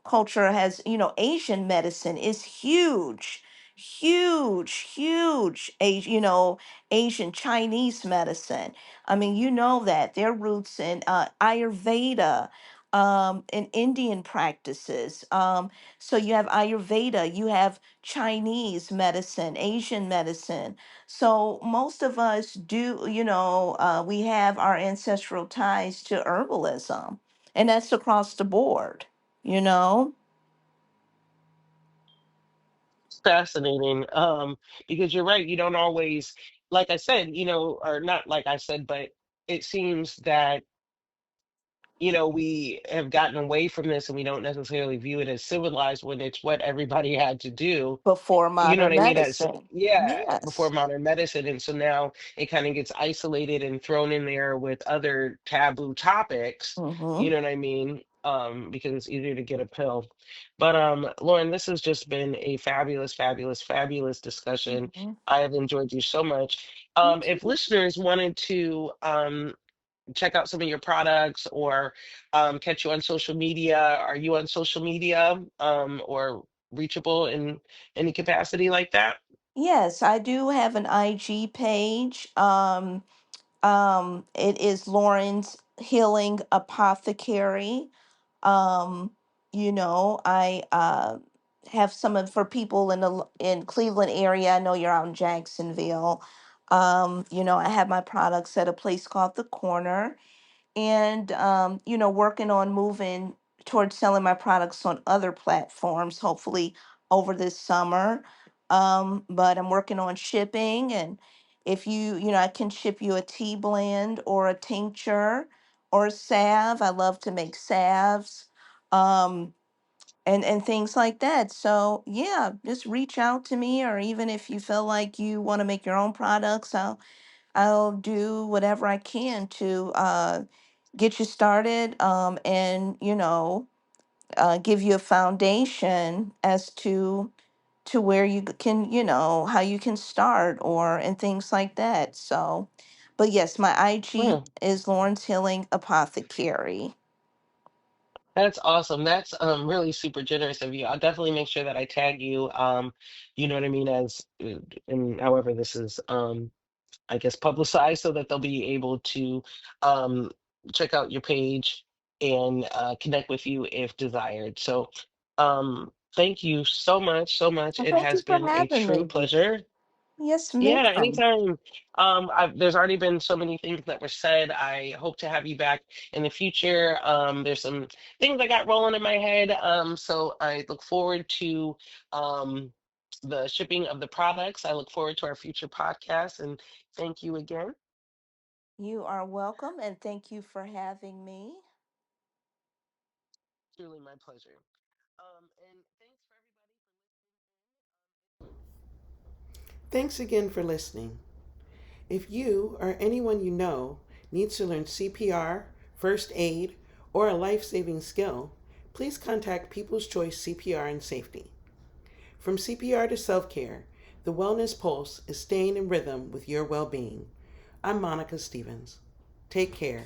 culture has, Asian medicine is huge. Huge, huge, Asian Chinese medicine. I mean, that their roots in Ayurveda, and Indian practices. So you have Ayurveda, you have Chinese medicine, Asian medicine. So most of us do, we have our ancestral ties to herbalism, and that's across the board, you know? Fascinating, because you're right, you don't always, like I said, or not like I said, but it seems that we have gotten away from this and we don't necessarily view it as civilized when it's what everybody had to do. Before You know what modern I mean? As medicine. yeah, before Yes. modern medicine. And so now it kind of gets isolated and thrown in there with other taboo topics, you Mm-hmm. know what I mean? Because it's easier to get a pill. But Lauren, this has just been a fabulous, fabulous, fabulous discussion. Hmm. I have enjoyed you so much. Me If too. listeners wanted to check out some of your products or catch you on social media, are you on social media or reachable in any capacity like that? Yes, I do have an IG page. It is Lauren's Healing Apothecary. Um, I have some of for people in the in Cleveland area. I know you're out in Jacksonville. I have my products at a place called The Corner, and working on moving towards selling my products on other platforms, hopefully over this summer. But I'm working on shipping, and if I can ship you a tea blend or a tincture or a salve. I love to make salves. Um, and things like that. So yeah, just reach out to me, or even if you feel like you want to make your own products, I'll I'll do whatever I can to get you started, and give you a foundation as to where you can, how you can start or and things like that. So, but yes, my IG Well, is Lawrence Healing Apothecary. that's awesome. That's really super generous of you. I'll definitely make sure that I tag you. You know what I mean, as and however this is I guess publicized so that they'll be able to um check out your page and connect with you if desired. So thank you so much, so much. Well, It thank you has for been a having true me. pleasure. Yes, Yeah, ma'am. anytime. There's already been so many things that were said. I hope to have you back in the future. There's some things I got rolling in my head. So I look forward to um, the shipping of the products. I look forward to our future podcasts, and thank you again. You are welcome, and thank you for having me. Truly my pleasure. And thanks for everybody for Thanks again for listening. If you or anyone you know needs to learn CPR, first aid, or a life saving skill, please contact People's Choice CPR and Safety. From CPR to self care, the Wellness Pulse is staying in rhythm with your well being. I'm Monica Stevens. Take care.